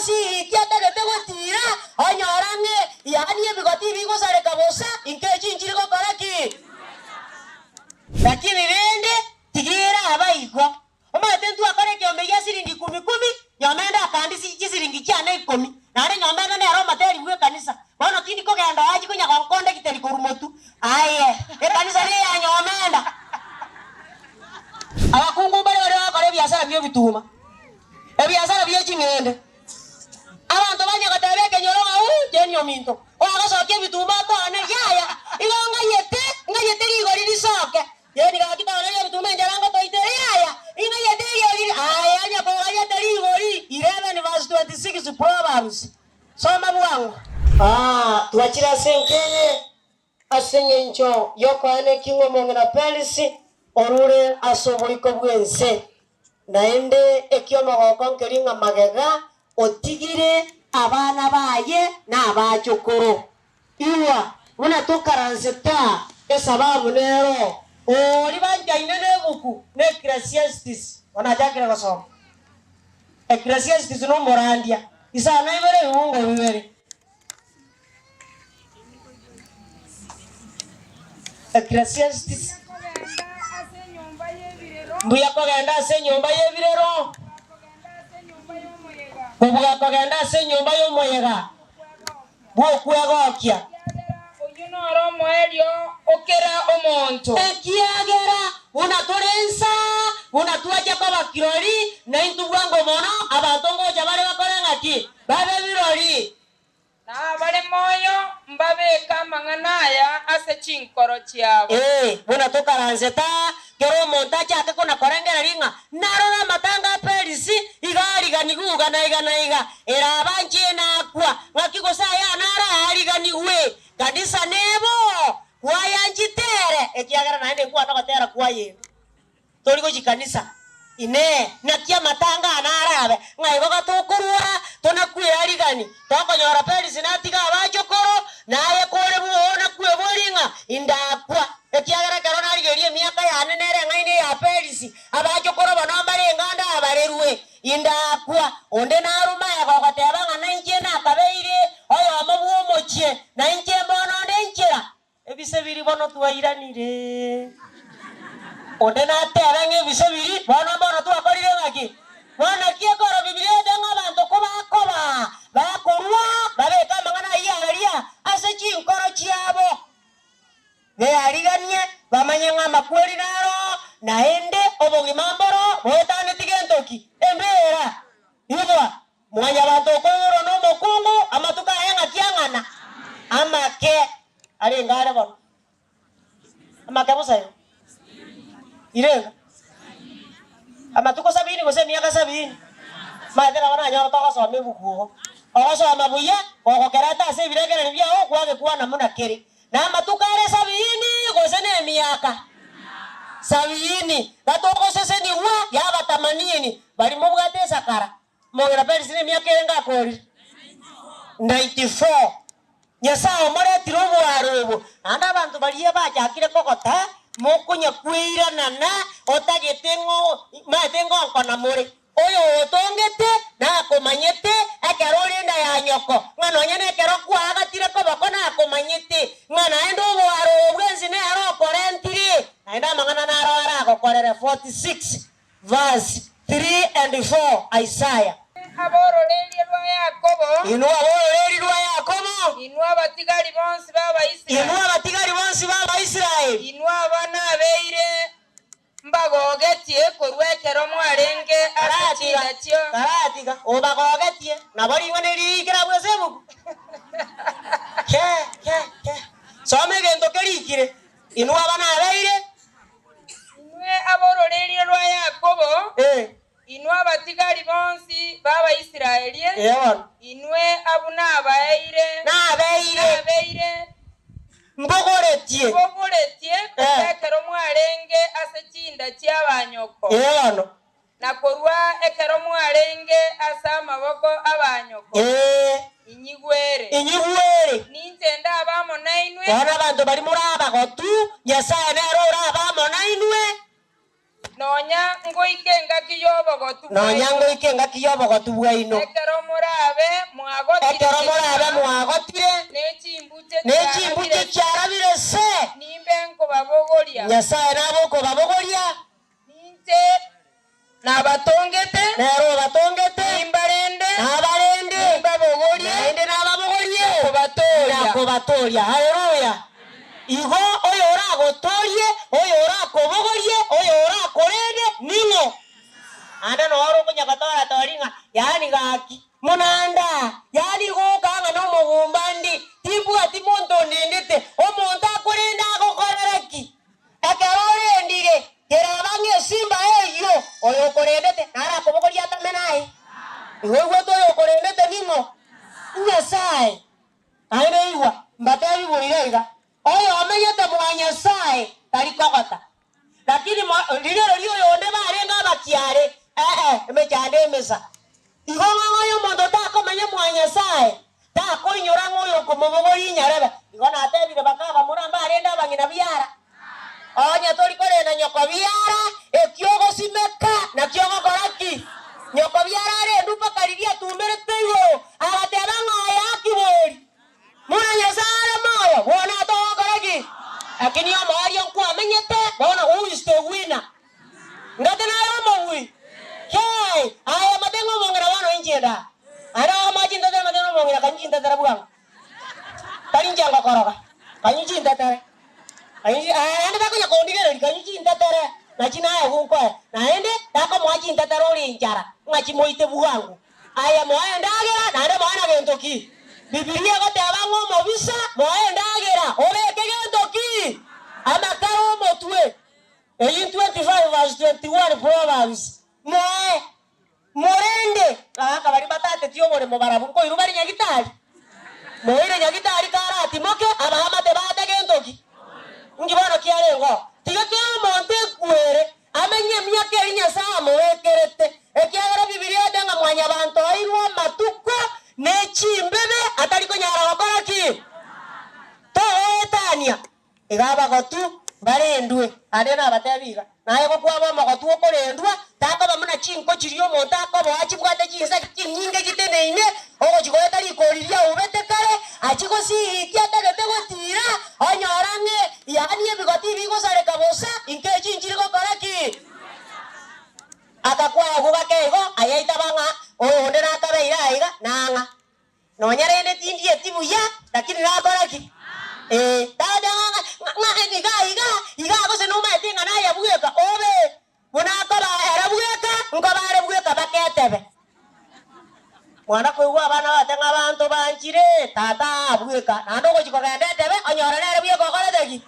mosi kiatagete gotira onyorange yani ebigoti bigosare kabosa inkechi inchiri gokoraki lakini rende tigira abaiko omate ntu akore kiombe ya siringi 10 nyomenda kandi si siringi cyane 10 nare nyomenda ne aro materi bwe kanisa bono tindi kogenda waji kunya konkonde kiteri kurumotu aye kanisa ne ya nyomenda abakungu bale bakore biashara byo bituma ebiashara byo chingende abantu banyagatabeke nyoronga jenyo minto ogasoke bituma tone yaya igonga yete rigori risoke yeni gakitana ya bituma njarango toitere yaya inga yete rigori aya nya boga yete rigori 11 verse 26 Proverbs soma bwangu tuachira senkenye asenge ncho yoko ane kingo mongena pelisi orure asoboriko bwense naende ekiomo gokonkeringa magega otigire abana baye n'abachokoro iwa una tukaranseta esababu nero ori banjaine nebuku ne Ecclesiastes wanajakira basoma Ecclesiastes no morandia isana ibere ubungo bibere Ecclesiastes mbuya kogenda ase nyumba y'ebirero kubuga kogenda ase nyumba y'omoyega bwokwegokya oyunoro moelio okera omonto ekiagera unatorensa unatuaje kwa bakirori na intubwango mono abatongoja bale bakore ngaki babe birori na bale moyo mbabeka manganaya ase chinkoro chiabo unatokaranzeta kero monta cyake kuna korengera ringa narora matanga pelisi igariganiguga na iga era abanje nakwa ngakigose ya nara ariganigwe kanisa nebo wayanjitere ekiagera naende kwa nakotera kwa ye torigo jikanisa ine nakia matanga anarabe ngaigo gatokurwa tonakuye arigani tokonyora pelisi natiga abachokoro naye kore buona kweboringa indakwa ekiagera karona arigerie miaka yane nere ngaine ya pelisi abachokoro banombare nganda abarerwe indakwa onde naruma yagogotebanga nainje nakabeire oyo amabuomochie nainje bono ndenchera ebise biri bono tuwairanire onde natebenge ebise biri bono tuwakorire ngaki bono kiekoro Biblia denga abantu kubakoba bakorwa babeka mangana yaria ase chinkoro chiabo beariganie bamanyenga makweri naro naende obogimamboro boetane tigentoki embera ibwa mwanya bantu kongoro no mokungu amatuka yenga kiangana amake ari ngare bono amake busayo irenga amatuko 70 gose miaka 70 madera wana nyoro toka so mebukuo oso amabuye ogokerata ase biregere byao kwage kuana muna keri na matuka are 70 gose ne miaka 70 batoko sese ni wa yaba 80 bali mubugate sakara mogera pelisi ne miaka enga kori 94 nyasao more tirobo arobo anda abantu baliye bajakire kokota mokunya kwirana na otagetengo matengo nkona more oyo otongete na akomanyete akerori nda ya nyoko ngano nyane kero kwa agatire ko bakona akomanyete ngana endo bwaro bwenzi ne aro korentiri aenda mangana na aro ara akokorere 46 verse 3 and 4 Isaiah abororeri rwa Yakobo inua abatigari bonsi baba Israeli inua abana beire mbagogetie korwekero mwarenge aratiga karatiga obagogetie nabari ngonerikira bwesebu ke some gendo kerikire inua abana beire inue abororeri rwa Yakobo inua abatigari bonsi baba Israeli inue abuna abaire mbogoretie ekero mwarenge ase chinda cy'abanyoko na korwa ekero mwarenge ase amaboko abanyoko inyigwere ninze ndabamo nainwe bana bantu bari muri abagotu nyasaye nero urabamo nainwe nonya ngoikenga kiyobo gotubwa ino ekero morabe mwagotire nechimbuche chiarabire se nimbe nkobabogoria Nyasaye nabo kobabogoria ninche nabatongete nero batongete imbarende nabarende babogoria naende nababogorie kobatoria haleluya igo oyo oragotorie oyo orakobogorie oyo orakorende ningo anda no oro kunyakatora toringa yani gaki munanda yani gokanga no mugumbandi timbu ati monto nendete omonto akorenda agokorereki akerore ndige kerabange simba eyo oyo korendete nara kobogoria tamenai iwe toyo korendete ningo Nyasaye aire iwa mbatebi boirega oyo ameyete mwa Nyasaye talikogota lakini lirero liyo yonde barenga bakiare emechande mesa igonga yo mondo takomenya mwa Nyasaye takoinyora ngoyo komobogori nyarebe igona atebire bakaba muramba arenda bangina biara onya tori korena nyoko biara ekyogo simeka na kyogo koraki nyoko biara are ndupa kariria tumbere teigo agateba ngaya kibori muna Nyasaye moyo wona to koraki lakini yo mari onko amenyete bona who is the winner ngate na yo mwi hey aya matengo mongera wano injeda ara majinda tara matengo mongera kanjinda tara buang kalinjanga koroga kanjinda tara ayi anda takonya kondigere kanjinda tara na china ya hunko naende tako mwajinda tara ori injara ngachi moite buangu aya moya ndagera nande moana gentoki Biblia gote abango mobisa moya ndagera obeke gentoki amakaro motwe in 25 verse 21 Proverbs morende aka bari batate tiyo gore mobarabu ko irubari nyagitari moire nyagitari karati moke abahama te bate gentoki ngibona kiarengo tiga ke monte kwere amenye myake Nyasaye moekerete ekiagara Biblia denga mwanya bantu airwa matuko nechimbebe atari ko nyara bakora ki to etania igaba gotu barendwe arena batebiga naye ko kwaba magotu okorendwa takaba muna chinko chiriyo monta akobo achibwate chinsa kinyinge giteneine ogo chigoeta likoriria ubete kare achiko si kiatagete gotira onyorange yani ebigoti bigo sare kabosa inke chinchiri ko karaki akakwa gubake go ayaita banga oyo ndena akabeira aiga nanga nonyarende tindi etibu ya lakini na karaki tada iga ko se no mate ngana ya bueka obe muna ko ba era bueka ngobare bueka baketebe mwana ko wa bana batenga bantu banjire tata bueka nando ko chiko gendetebe onyorere bueka ko letegi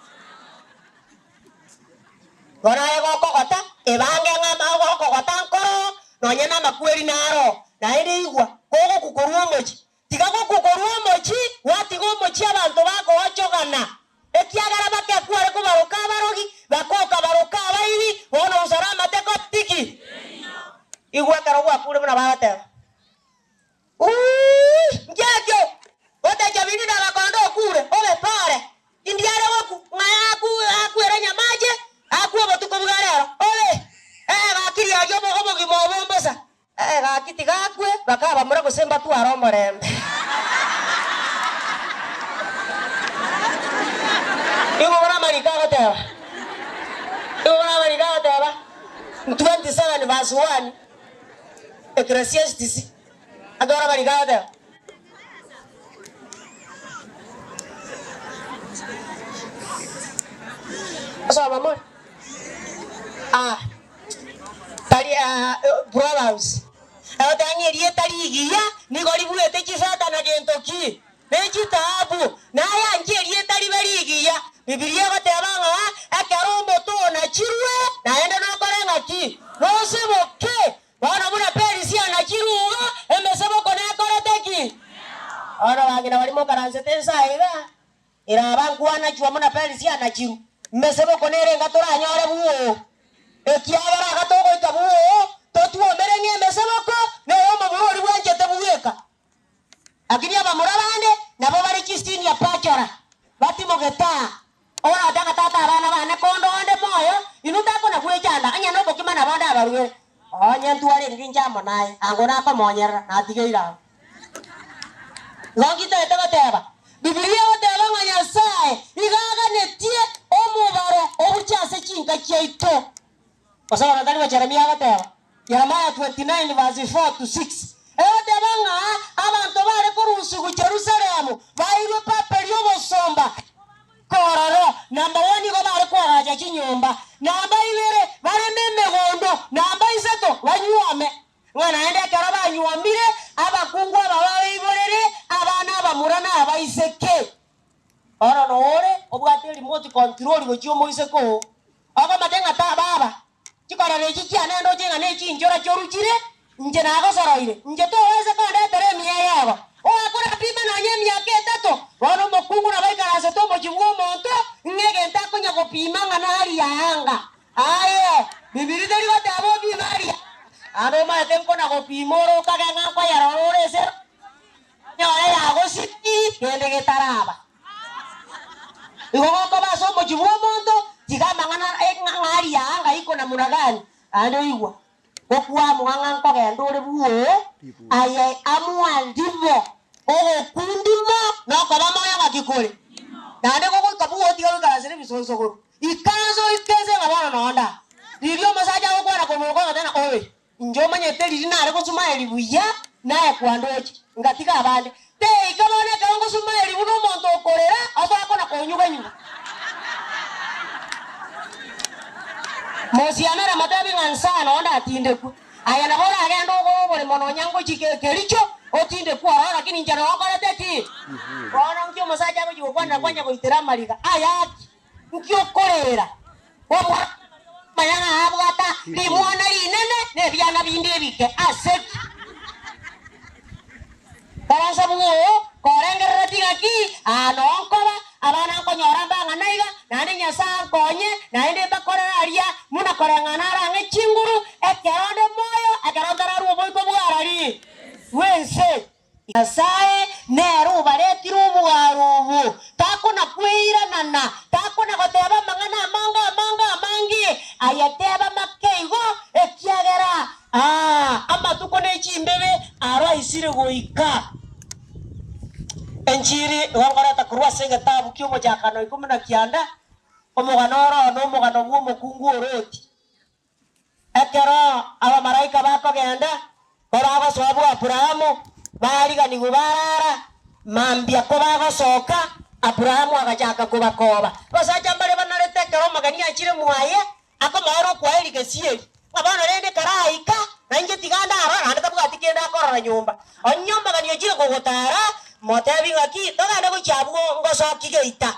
gora ego kokota ebange ngama go kokota nkoro nonyena makweri naro na iri igwa kogo kukorwa mochi tigago kukorwa mochi watigo mochi abantu bako wachogana ekiagara bakekware ko baroka barogi bakoka baroka bairi bona usarama teko tiki igwa karo wa kure bana bate ngegyo ote jabini na bakondo kure obe pare indiare woku ngaya akwere nyamaje akwo botuko bugarero obe bakiri ajo bogo gimobombesa gakiti gakwe bakaba mura kusemba tu aromorembe Igo wana marikago teba 27 verse 1 Ecclesiastes agora marikago teba Asa mamor tari Proverbs atangi rie tari giya ni gori buete chisata na gentoki nejitabu na ya ngerie tari bari giya Biblia gote abanga akaro moto na chirwe na enda no korenga ki no seboke bana muna perisia na chiruga emesebo kone koreteki ora bagina bari mo karanse tensa ira bangu na chwa muna perisia na chiru mesebo kone renga tora nyore buo ekiagara gatogo itabuo totuo merenge mesebo ko ne omo buri bwanjete buweka akini abamurabande nabo bari kistini ya pachora bati mogeta ora daga tata bana bana kondo onde moyo ino minuta kona kuechanda anya no bokimana bonda baruwe onye ntuare nginjamo naye angona ko monyera natigeira ngongita etebateba Biblia oteba nganya sae igaga netie omubaro obuchase chinka chaito Pasal natali wa Jeremia gateba Jeremiah 29 verse 4 to 6 oteba nga abantu bare korusu ku Jerusalem bairwe paperio bosomba kororo namba 1 go bare kwaraja chinyumba namba 2 bare memegondo namba 3 banyuame ngana ende kara banyuamire abakungu abawe iborere abana abamurana abaiseke ora no ore obwate remote control go chiomo iseko aba matenga ta baba chikora reji kiana ndo jenga ne chinjora choruchire nje na agosoroire nje to weze ka ndetere miya yabo o akora pima na nye myake 3 wono mokungu na baika ase to mochibuo monto ngege ntako nya kopima ngana hali ya anga aye bibiri deri wate abo bimari ando ma tenko na kopimoro kaganga kwa ya rore se nyore ya gositi kende getaraba igongo ko baso mochibuo monto tigama ngana ngari ya anga iko na munagani ando igwa okwa mwanga ko gendo re buo aye amwa ndivo o kundimo no ko ba moya ngakikole nande ko ko buo tiga ka sere bisonso ko ikazo ikeze ngabana nonda nilio masaja ko kwa ko ko tena owe njo manye teli dinare ko suma eli buya nae kwandochi ngatika abande te ikabone ka ngo suma eli buno monto okorera aba ko na konyuga nyuga Mosiana matabi ngansana onda atinde ku aya na bora agendo go bole mono nyango chike kericho otinde ku ara lakini njana wakora teti bona ngyo masaja ko jibo kwanda kwanya ko itira malika aya ngyo korera omwa mayana abwata limwana linene ne byana bindi bike aset baransa buo korengera tigaki anonkoba abana ko nyoramba nganaiga nani nyasa konye naende bakorera aria muna korengana nge chinguru ekeronde moyo ekerondara rubo ko bwarari wense yasae neru baretiru bugarubu takuna kwira nana takuna goteba mangana manga mangi ayateba makeigo ekiagera amba tukone chimbebe aro isire goika enchiri wangora takurwa senge tabu kyomo jakano ikumuna kianda omuganoro no mugano bwo mukungu oroti ekero aba maraika bako genda barago swabu Abrahamu bariga ni gubarara mambia ko bagosoka Abrahamu agajaka kubakoba basacha mbare banarete kero magani achire muaye ako maro kwa eli gesieri abana rende karaika na inje tiganda ara anda tabugati kenda akora nyumba onyomba gani achire kogotara motebi ngaki togane ko chabugo ngosoki geita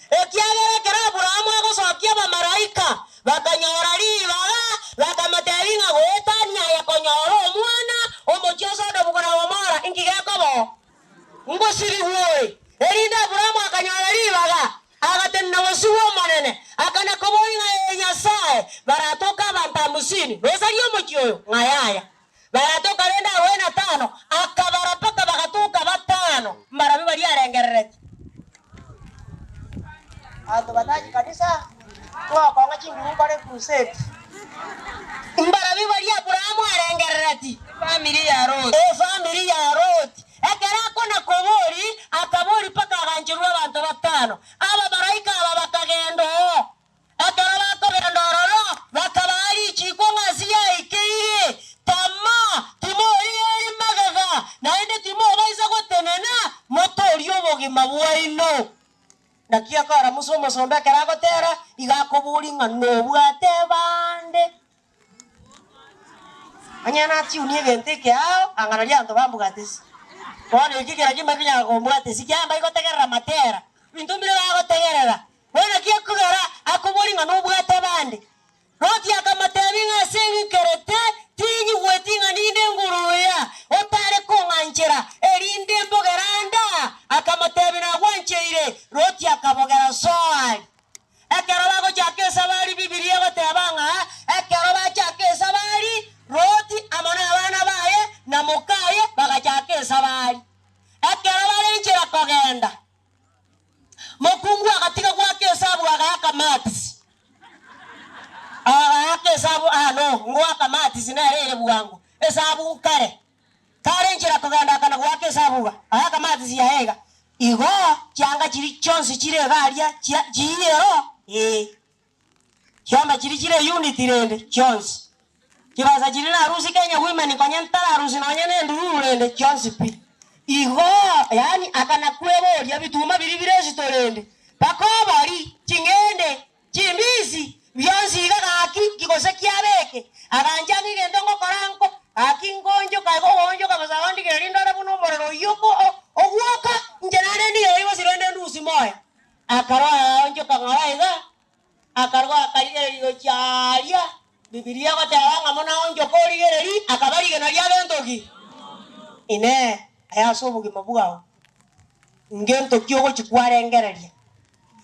ekiagere kera Abrahamu agosokia ba maraika bakanyora libaga bakamatebi ngagotania ya konyoro omwana omochoso ndo bugora omara ingigekobo ngosiri huoi erinda Abrahamu akanyora libaga agatenna wasuwo manene akana koboinga nyasaye baratoka bantamusini besario mochioyo ngayaya baratoka renda 5 akabarapaka bagatuka batano marabi bari arengererete ando bataji kanisa kwa konga chinguru bare crusade mbarabi bari Abrahamu arengererete family ya Lot family ya Lot ekera kona kobori akabori paka ganjirwa abantu batano aba maraika aba bakagendo ekera bakagendo roro bakabari chiko ngasiya ikiye tama timori eri magaga naende timo baiza gotenena motori obogima bwaino nakia kara musomo sombe kera gotera igakoburi ngano bwate bande anyana ti unie gente kyao anganaria ndo bambugatisi bona ikigera kimakinya gombwatisi kyamba ikotegera matera bintu mbere bagotegerera bona kia kugara akoburi ngano bwate bande roti akamatebi ngasengi kerete tinyi wetinga ninde nguruya otare konganchera erinde mbogeranda akamatebi na gwancheire roti akabogera soal ekero bago chake sabari Biblia gotebanga ekero ba chake sabari roti amana abana baye na mokaye baga chake sabari ekero bare nchira kogenda mokungu akatika kwake sabu agaka mats sinarere bwangu esabu kare njira kuganda kana gwake sabuga aya kamati siyaega igo cyanga kiri cyonse kiregaria kiyero cyamba kiri unit rende cyonse kibaza kiri na harusi Kenya women kwa nyantara harusi na nyene nduru rende cyonse pi igo yani akana kweboria bituma biri birezi torende bakobari kingende kimbizi byonse igagaki kigose kyabeke abanja ngigendo ngokoranko akingonjo kagonjo kabazawandi gerinda na buno mororo yoko ogwoka njenane ndiyo iwo sirende ndusi moya akarwa onjo kangawaiga akarwa akaligerero kyalia bibilia batawanga mona onjo koligereri akabalige na lyabentoki ine aya sobugi mabugao ngento kyogo chikwarengereria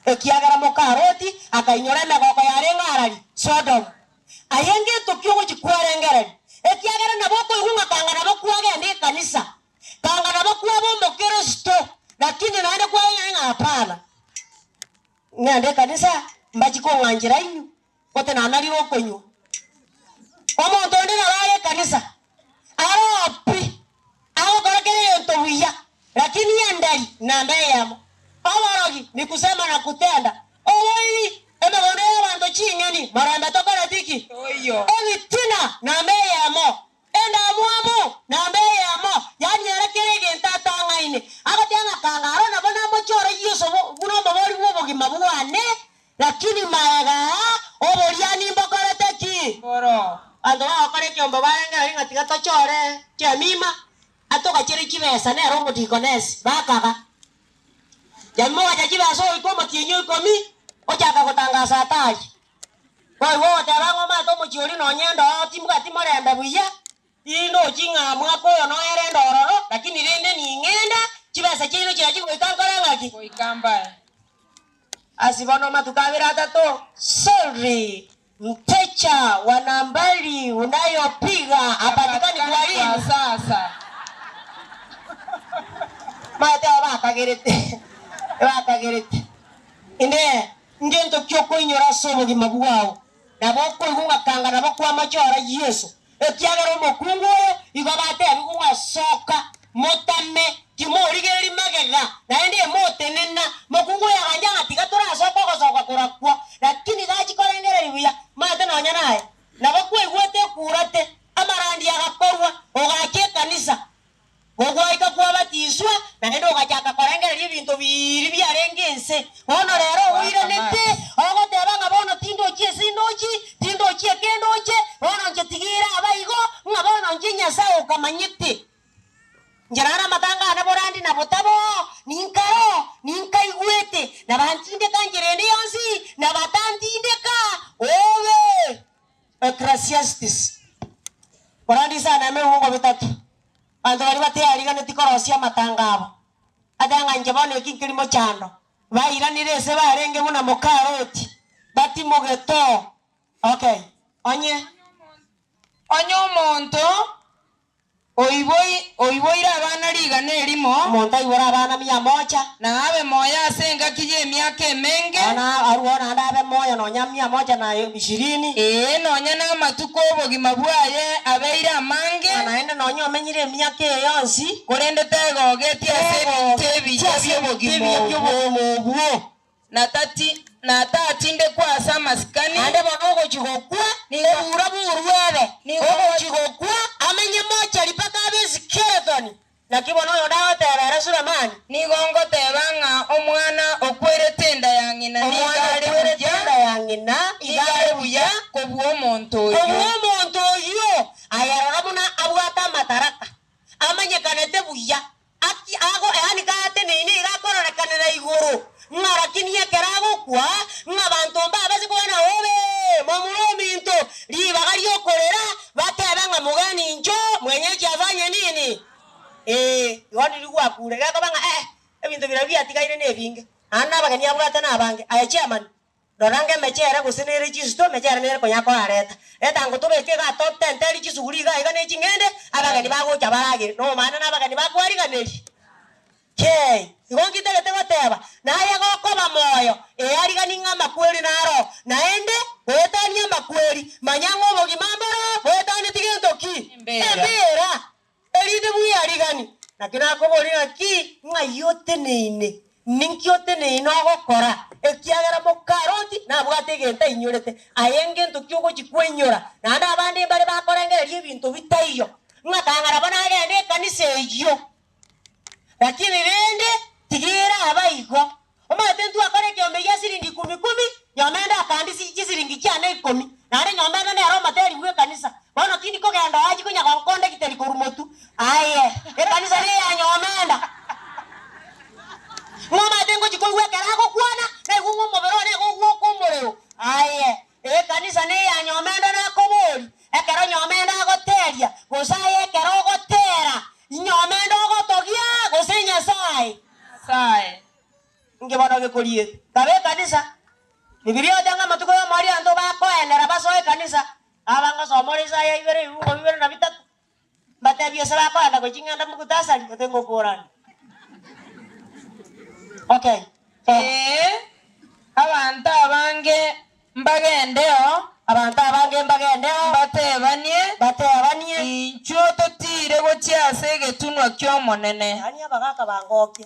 ekiagara mokaroti akainyora megoko yarenga arali Sodom ayenge tokyogo chikwarengereria ekiagara naboko igunga kanga nabokuwa gende kanisa kanga nabokuwa bombo Kristo lakini naende kwa yanga hapana ngende kanisa mbachiko nganjira inyu kote na analiro konyu omonto ndi na wale kanisa aropi aho korekere ntowiya lakini yandali na mbele yamo aworogi ni kusema na kutenda owoi emegonde abantu chingani maranda tokana tiki oyo ebitina na mbele yamo enda muamo na mbele yamo yani yarekerege ntatanga ine agatanga kangaro na bona mochoro yeso buno mabori bobogi mabuane lakini maega oboriani mbokore teki boro ando akore kyombo barenga inga tigato chore kyamima atoka chiri kibesa ne romo dikonesi bakaga jamoja jajibaso ikomo kinyo ikomi ochaka kutangaza ataji koi wote abango mato muchioli no nyendo timuka timorembe buya ino chinga mwako yo no erendo ororo lakini rende ni ngenda kibesa chino kirachi kuikankora ngaki kuikamba asibono matukabira tato sorry mtecha wa nambari unayopiga hapatikani kwa lini sasa mate wakagerete inde ngento kyoko inyora sobo gimabuwao naboko igunga kanga naboko amachora Yesu ekiagero mokungu igobate abigunga soka motame kimorigeri magega naende motenena mokungu yaganja atigatora soka kurakwa lakini gachi korengera ribuya mate no nyanaye naboko igwete kurate amarandi agakorwa ogake kanisa ogwaika kwa batiswa naende ogachaka korengera ibintu biri byarengense ono rero uirenete ogotebanga bono tindochi ekendochi bono njetigira abaigo ngabono njinyasa ukamanyite njarara matanga na borandi na botabo ninkaigwete na bantinde kanjerende yonsi na batantindeka owe Ecclesiastes borandi sana meungo bitatu ando bari bateyariga netikorosia matangabo adanga njabone kinkirimo cyando bayiranire se barenge buna mokaroti bati mugeto okay onye omonto oiboira abana liga nerimo monta ibora abana 100 na abe moya asenga kije emyaka emenge ana aruona ndabe moya no nyamia 120 nonya na matuko obogima bwaye abeira amange anaenda nonyo omenyire emyaka yonsi kurende tegogetie tebi byobogimo na tatinde kwasa maskani ande bonogo chigokwa ni uraburu ogo chigokwa amenye mocha lipaka abezi skeleton nakibono yodawa terera Sulemani ni gongo tebanga omwana okwerete nda yangina ni gale tenda yangina igale buya kobuo omonto yo ayarabuna abwata mataraka amenye kanete buya aki ago yani kate ni gakora kanera iguru ngarakini yakerago kwa ngabantu mbabazi kubona obe momurominto libagari okorera batebanga mugani njo mwenyeji avanye nini yoni ligwa kure gakabanga ebintu birabya atigaire nebinge anna bagani abwata nabange aya chairman dorange mechere gusinere chisto mechere nere konyako areta ngo tobeke ga top 10 teri chisuguri ga igane chingende abagani bago chabarage no mana nabagani bakwari ganeri Okay. Igongi tegete goteba. Naye gokoba moyo. Arigani ng'ama kweri naro. Naende wetania makweri. Manyango bogimambaro. Wetani tigento ki. Mbera. Eride buya arigani. Nakina koborina ki ngayote neine. Ninkyote neine ogokora. Ekiagera mokaroti na bwategenta inyorete. Ayenge ntokyugo chikwenyora. Nanda abandi bari bakorengereria ebintu bitaiyo. Ngakangara bana agende kanisa eyo. Lakini rende tigira abaigo. Omate ntu akore kyombe ya siringi 10 nyomenda akandisi siringi cyane 10. Nare nyomenda ne aro materi bwe kanisa. Bono tindi ko genda aji kunya konkonde kiteri korumotu. Aye, kanisa ne ya nyomenda. Mama tengo chikongwe karago kwana na gungo mobero ne gungo komoreo. Aye, kanisa ne ya nyomenda na kobori. Ekero nyomenda goteria, gosaye kero gotera. Nyomenda gotogia gosenya sai. Sai. Ngibona gekorie. Tabe kanisa. Bibilia danga matuko ya Maria ndo ba ko endera baso e kanisa. Abanga so mori sai ibere ugo ibere na bitatu. Bate bia sala ko anda ko chinganda mukutasa tengo koran. Okay. Abantu abange mbagendeo batebanie inchuo totire gochiase getunwa kyomonene ani abagaka bangoke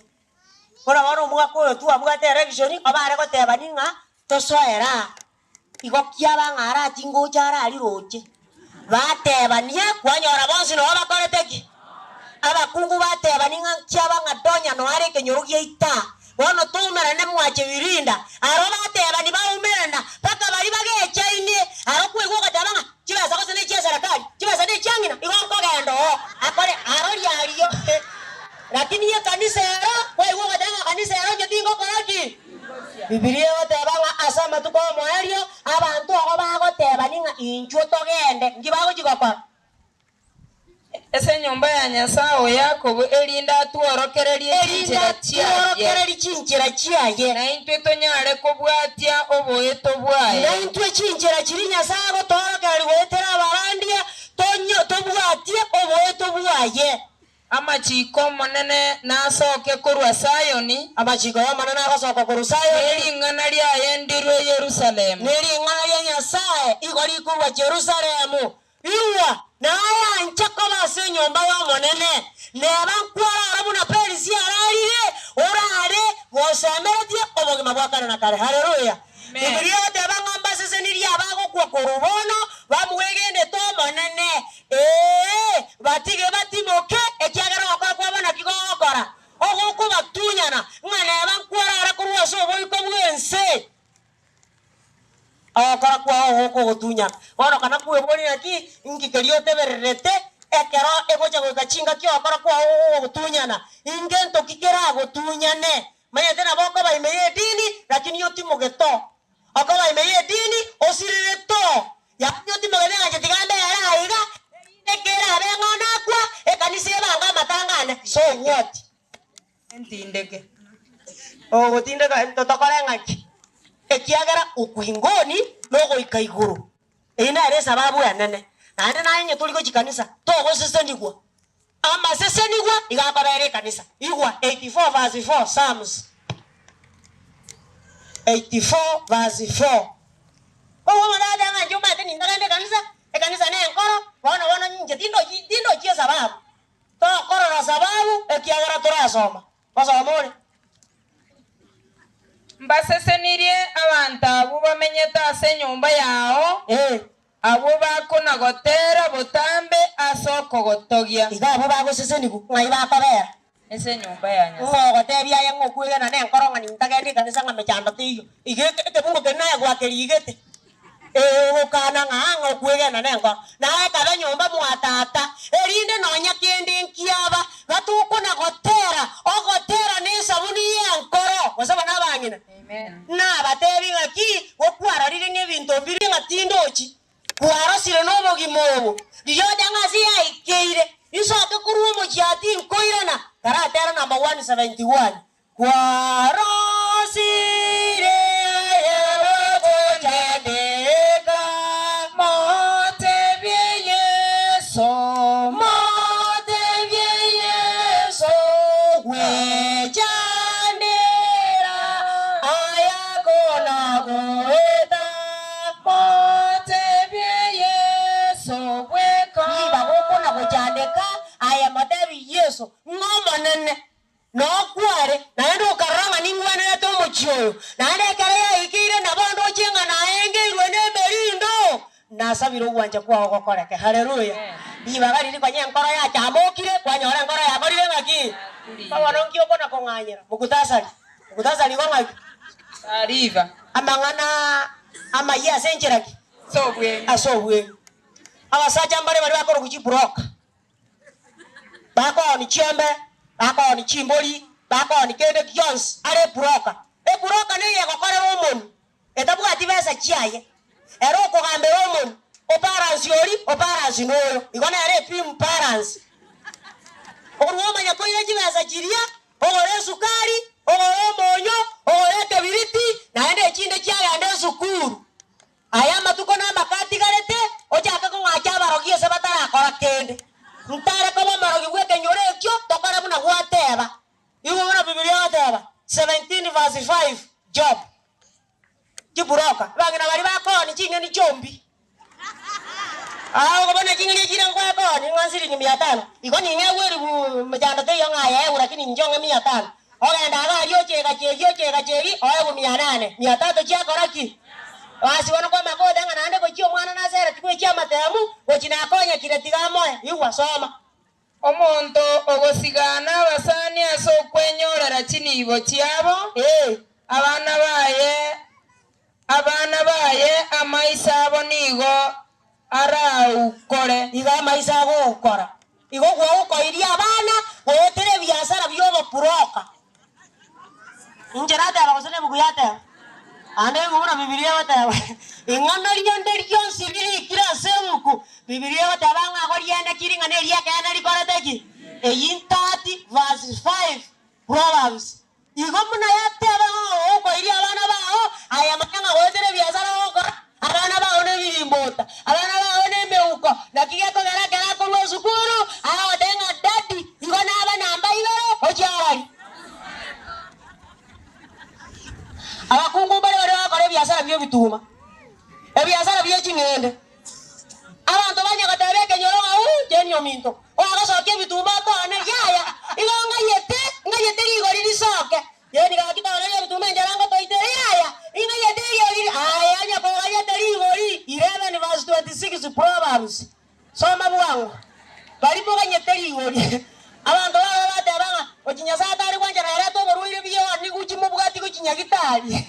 kora bano mwako yo tu abuga television abare gotebani nga tosoera igokia bangara tingo chara ali roche batebania kwanyora bonsi no bakoreteki abakungu batebani nga kyabanga donya no are kenyorugie ita bono tumera ne mwache wirinda aro batebani baumerana paka bali bagecha ine aro kwego tabanga kibaza ko sene chia serikali kibaza ne changina igonko gendo akore aro yaliyo lakini ye kanisa ero kwego tabanga kanisa ero nyetingo koraki Bibilia tabanga asama tuko moelio abantu ago bagotebani nga inchuo togende ngibago chigokora ese nyumba ya Nyasaye Yakobo elinda tuorokererie chinchira chiaye na intwe tonyare kobwatia oboeto bwaye na intwe chinchira chiri Nyasaye gotorokereri goetera abarandia tonyo tobwatie oboeto bwaye amachiko monene nasoke korwa Sayoni amachiko monene agosoka korwa Sayoni elingana lyaye ndirwe Yerusalemu nelingana lya Nyasaye igori kuwa Jerusalemu iwa naya nchako base nyomba wa monene neba nkwara arabuna perisi ararire orare gosemeretie obogima bwakana na kare haleluya Biblia tebanga mbasese niri abago kwa korubono bamwegende to monene batige batimoke ekiagera okora kwa bana kigokora ogo kubatunyana nganeba nkwara arakurwa so boyiko bwense akara kwa hoko gotunya bono kana kuwe boni naki ingikerio tebererete ekero egocha gokachinga kyo akara kwa gotunyana ingento kikera gotunyane manya tena boko baimeye dini lakini yoti mugeto akaba baimeye dini osirire to ya yoti mugena njetiganda yara iga ekera benga nakwa ekanisi banga matangane so what entindeke gotindeka totokorenga ki ekiagera ukuingoni logo ikaiguru ina ere sababu ya nene nande nanye tuliko chikanisa togo sesenigwa ama sesenigwa igakobere kanisa igwa 84 verse 4 Psalms 84 verse 4 mwana anga njuma teni ndagande kanisa ne nkoro wana nje tindo chia sababu to koro na sababu ekiagera turasoma basomole mbasesenirie abantu abo bamenyeta ase nyumba yao abo bakona gotera botambe asoko gotogia iga abo bagosesenigu ngai bakobera ese nyumba ya Nyasaye gotebia yengo kwigana ne nkoronga nintagende kanisa ngamechanda tiyo igeke bungo kenaye gwakerigete ukana ng'ango kwigana ne nkoro naye kabe nyumba mwatata erinde nonya kende nkiaba batukuna gotera ogotera ne sabuni ya nkoro wasaba nabangina amen na batebi ngaki okwararire n'ebintu mbiri ngatindochi kwarasire n'obogimobo liyo dangasi ya ikeire isoke kuruo mochiati nkoirana karatera number 171 kwarasire monene no kware na ndo karanga ningwana to mochioyo na ande kare ya ikire na bondo chenga na engeirwe ne merindo na sabiro wanja kwa gokoreke haleluya ibagari liko nyenkoro ya chamokire kwa nyora ngoro ya borire ngaki baba nonkio kona konganyira mukutasali ngongaki ariva amangana amaya senjeraki sobwe abasaja mbale bali bakoro kuchiburoka bako ni chembe bako ni chimboli bako ni kende Jones ale buroka buroka ne yakokore omonu etabuka tibesa chiaye ero ko gambe omonu oparance yori oparance noyo igona ere pim parance oruoma yakoire chibesa chiria ogore sukari ogore monyo ogore kebiriti naende chinde chiaga ande sukuru aya matuko na makati garete ochaka ko ngacha barogie se batara akora kende ntare ko marogi weke nyore ekyo tokara buna gwateba iwo na Biblia wateba 17 verse 5 Job kiburoka bangina bali bako ni chinge ni chombi ko bana chinge ni chira ngwa ko ni ngansiri ni 500 iko ni ngeweri mjanda te yonga ya lakini njonge 500 ogenda ga yochega chegi oyo 800 300 chia koraki wasi wana kwa makoda ngana ande ko chio mwana na sera tikwe chia matemu ochina konya kiretiga moya iwa soma omonto ogosigana basani aso kwenyorera chini ibo chiabo abana baye amaisa abo nigo ara ukore iga maisa abo ukora igo gwo ukoiria abana wotere biashara byobo puroka injerata abasone buguyata ande ngura Biblia wata ingana lionderio sibiri kira semuku Biblia wata banga gorienda kiringa ne ria kana likorateki 30 verse 5 Proverbs igomuna yate abanga ko iria abana bao aya makanga wotere biashara oko abana bao ne birimbota abana bao ne meuko na kigeko gara ko sukuru ayo tenga dadi ingona abana ambairo ochiarari abakungu bale bale bakore biashara byo bituma ebiashara byo chingende abantu banyaka tabeke nyoronga jenyo minto ogasoke bituma tone yaya igonga yete ligori lisoke yeni ga kitone ya bituma njarango toite yaya inga yete ligori aya nya ko yete ligori 11 verse 26 Proverbs soma bwangu bali boga yete ligori abantu batabanga ochinyasa atari kwanja na to boruire biyo ni kuchimo bugati kuchinyagitali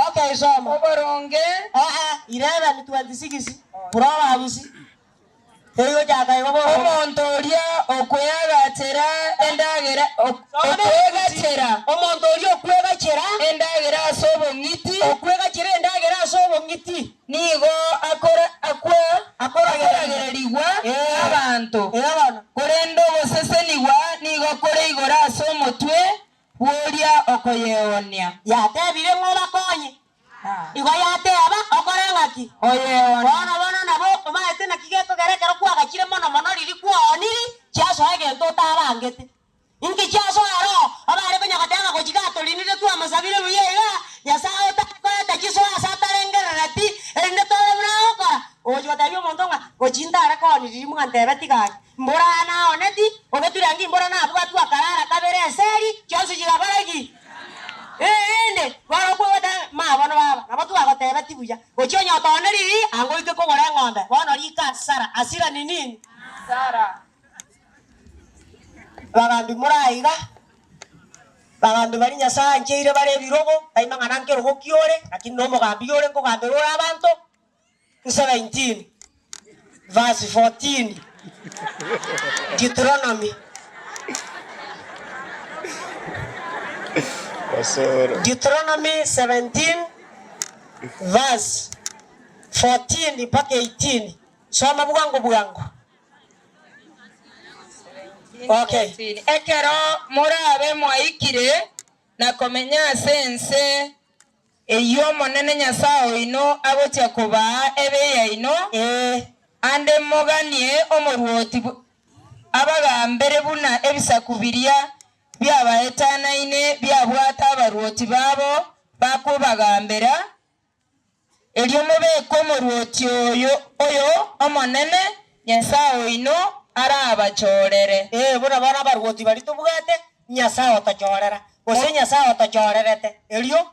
okay soma oboronge 11:26 Proverbs eyo jaga yobo omonto oria okwegatera endagera okwegachera omonto oria okwegachera endagera asobongiti okwegachera endagera asobongiti nigo akoragererigwa abantu korendo boseseniwa nigo kore igora asomotwe woria okoyeonia yatebire ngoba konye igo yateba okore ngaki oyeonia bona nabo omaete na kigeto gerekero kwagachire mono riri kwoniri chaso egento tabangete inki chaso aro abare konyagatenga gochigato linire tu amasabire buyega yasao takoeta chiso asatarengererati ende tole braokora ojo batabio montonga gochindara koni riri mugantebe tigaki mborana oneti ogeturangi mborana abwatu akarara kabere seri chonse jigabaragi ende baro kwota mabono baba nabatu agotebe tibuya gochonyo toneri ango ike kogore ng'ombe bono rika sara asira ni nini sara bagambi muraiga bagambi bari Nyasaye ncheire bare birogo taima ngana nkero gokiore lakini no mugambi yore ngogambe rora abantu 17 verse 14 Deuteronomy Deuteronomy 17 verse 14 mpaka 18 soma bwangu okay ekero morabe mwaikire na komenya sense eyo monene Nyasaye ino agocha kuba ebe yaino ande moganie omorwoti abagambere buna ebisakubiria byabaetanaine byabwata abarwoti babo bakubagambera elio mubeko omorwoti oyo omonene Nyasaye ino arabachorere buna bana barwoti bari tubugate Nyasaye otachorera gose Nyasaye otachorerete elio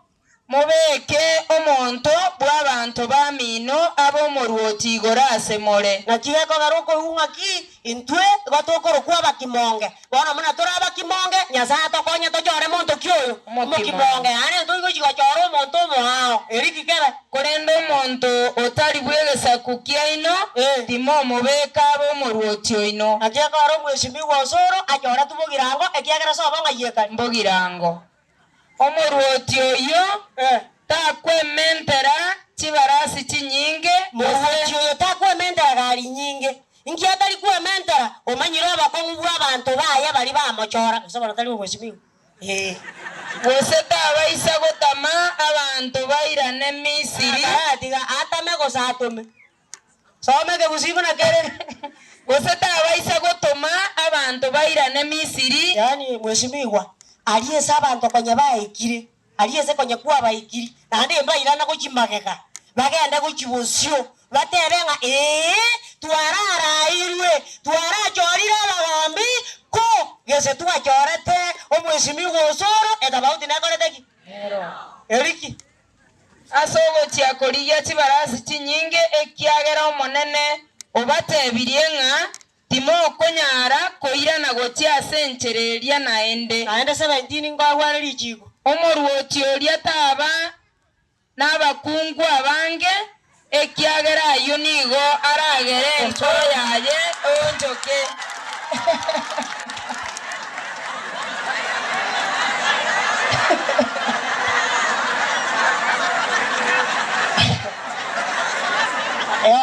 mubeke omonto bw'abantu bamino ab'omorwoti igoro asemore nakigeko garuko ung'aki intwe gotokorokwa abakimonge bono muna tora abakimonge Nyasaye tokonye tochore monto kioyo mokimonge ane toigochigachora omonto omoao erikikebe korende omonto otari bwegesaku kiaino timo omobeka ab'omorwoti oino nakigeko garo omwesimiwa osoro achore tubogirango ekiagera sobo ng'ayekari mbogirango omorwoti oyo takwementera chibarasi chinyinge morwoti oyo takwementera gari nyinge inki atari kwementera omanyire abakong'u bw'abantu baye bari bamochora gusobola tari omwesimiwa gose tabaisa gotama abantu bairane Misiri tiga atame gose atome someke busibu na kerere gose tabaisa gotoma abantu bairane Misiri yani mwesimiwa aliese abantu konye baikire aliese konye kuwa baikiri nande mbairana gochimageka bagende gochibosio batebenga twararairwe twarachorire abagambi ko gese twachorete omwesimiwa osoro etabauti nekoreteki eriki asogochia korigia chibarasi chinyinge ekiagera omonene obatebirie ng'a timo okonyara koirana gochia ase enchereria naende 17 ngwagwareri ichigo omorwoti oria taba n'abakungu abange ekiagera ayo nigo aragere enkoro yaye onjoke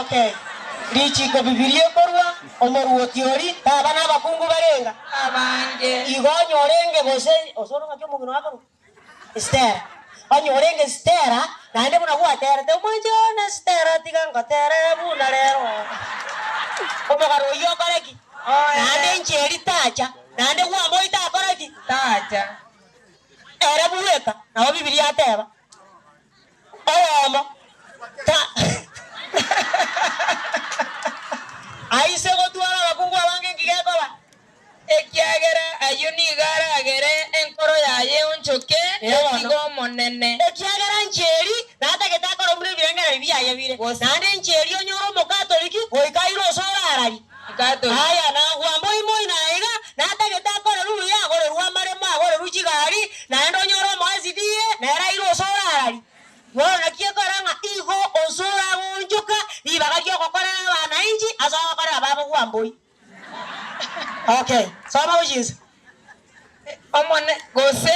okay lichiko bibilia korwa omorwoti ori taba n'abakungu barenga abange igo nyorenge gose osoro ng'akio omogino wakaru Estera onyorenge Estera naende buna gwaterete omonjone Estera tiga ngoterere buna rero omogaro oyo okoreki naende encheri tacha naende gwambo itakoreki tacha ere buweka nabo bibilia ateba oyomo aise gotwara abakungu abange ngigekoba ekiagera ayo nigo aragere enkoro yaye onchoke etigo omonene ekiagera ncheri natagete akora omure ebirengera biaye bire naende ncheri onyora omokatoliki goikaire osoro arari aya nagwamba oimoi naiga natagete akora ruya agorerwa amaremo agorerwa chigari naende onyora omoesidie neraire osoro arari bona kiekoranga igo osoro agonchoka ribaga riogokorera abanainchi ase ogokorera babo gwamboi okay soma ujiza omone gose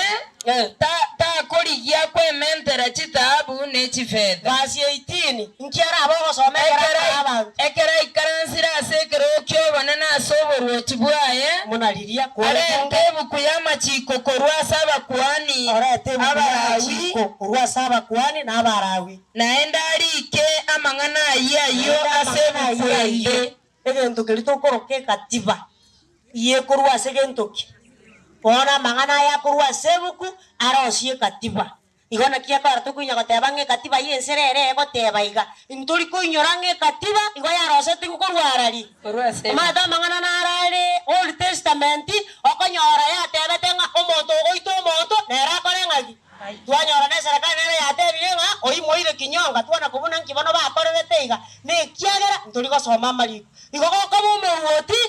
takorigia kwementera chitabu n'echifedha verse 18 nkiara abo gosomekera abantu ekera ikaransira ase ekero obonene ase oborwoti bwaye munariria arente ebuku y'amachiko korwa ase abakuani abarawi korwa ase abakuani n'abarawi naende arike amang'ana ayo ase ebuku eye egento keri tokoroka ekatiba iye korwa ase gentoki bona amang'ana yakorwa ase ebuku arosie ekatiba igo naki ekora tokoinya goteba ng'a ekatiba yensere ere egoteba iga ntori koinyora ng'a ekatiba igo yaroseti gokorwa arari amata amang'ana narare Old Testament okonyora yatebete ng'a omonto ogoita omonto nere akore ng'aki twanyora na eserekari nere yatebire ng'a oimoire kinyonga twana kobuna nkibono bakorerete iga nekiagera ntori gosoma amariko igo gokoba omorwoti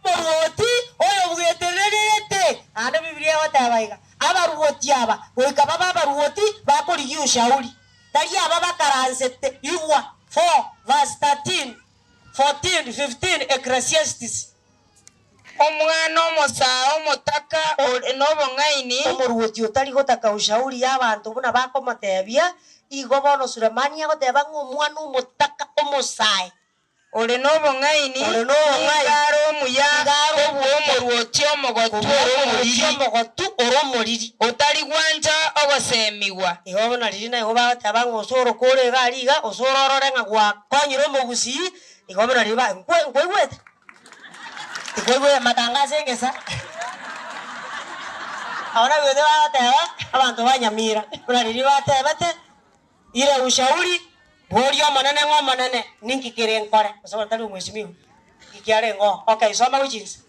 omorwoti oyo bwetererete ande bibilia egoteba iga abarwoti aba goika baba abarwoti bakorigia ushauri tari aba bakaransete igwa 4 verse 13 14 15 Ecclesiastes omwana omosaa omotaka nobong'aini omorwoti otari gotaka ushauri y'abantu buna bakomotebia igo bono Sulemani agoteba ng'a omwana omotaka omosae ore nobong'aini igaro omuyaga obw'omorwoti omogotu oromoriri otari gwanja ogosemiwa igo bono riri na igo bagoteba ng'a osoro kore iga ariga osoro orore ng'a gwakonyire omogusii igo bono riri nkoigwete ikoigwe matangazo engesa ahora gwete bagoteba abantu banyamira bono riri batebete ire ushauri bori omonene ng'omonene ninki kere nkore osobora tari omwesimiwa ikiarengo. Okay, soma ujinsi.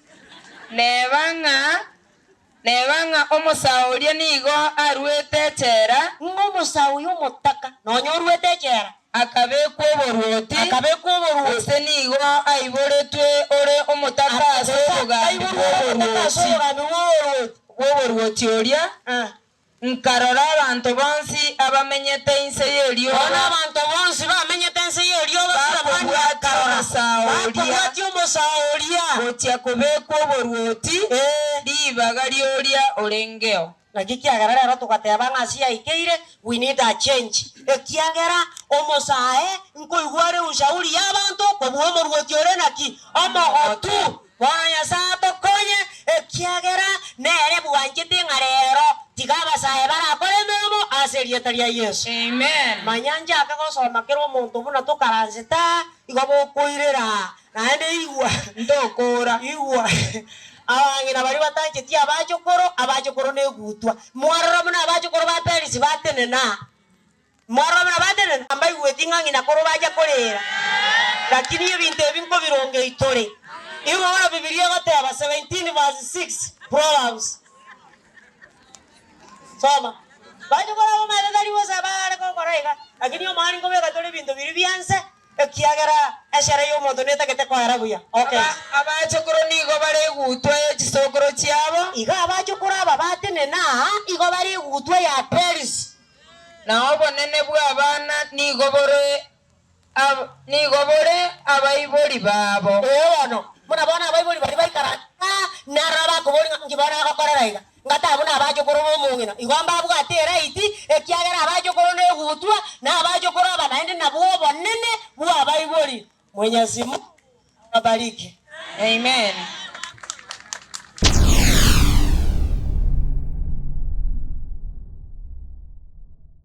Nebanga omusawo lye nigo arwete chera. Omusawo y'omutaka nonyorwete chera. Akabekwa oborwoti. Ose nigo aiboretwe ore omutaka asobogambi oborwoti oria. Nkarora abantu bonsi abamenyete inse y'erioba. Abantu bonsi bamenyete inse y'erioba. Bakobwati omusawo oria. Otya kubekwa oborwoti. Libaga lyoria orengeo. Nakikiagera rero tugateba ng'asi yaikeire, we need a change. Ekiagera omosae nkoigware ushauri y'abantu kobwa omorwoti ore naki omogotu. Bwana Nyasaye atokonye ekiagera nere bwanchete ng'a rero tiga abasae barakora emirimo ase erieta ria Yesu. Amen. Manyanja akagosoma kero omonto buna tokaranseta igo bokoirera naende igwa ndokora igwa abang'ina bari batancheti abachokoro negutwa mwarora muna abachokoro baperisi batenena mwarora muna batenena ambaigweti ng'ang'ina koro baja korera lakini ebinto ebi nkobironge itore igo ora Biblia goteba 17 verse 6 Proverbs soma bachokoro bamadari bosa bare kokoraiga lakini omwari nkobeka tore ebinto biri byanse ekiagera eshere y'omonto netagete kwara buya. Okay. Abachokoro nigo baregutwa ekisokoro chiabo. Iga abachokoro aba batenena igo baregutwa ya Paris. Na obonene bwa abana nigo bore abaibori babo. Bono muna bona abaibori bari baikara naraba kubori ngibana gakorera iga. Ngata buna abachokoro bomungina. Igomba bwatera iti ekiagera abachokoro negutwa na abachokoro aba naende nabo bonene bwa abaibori. Mwenyezi Mungu abariki. Amen.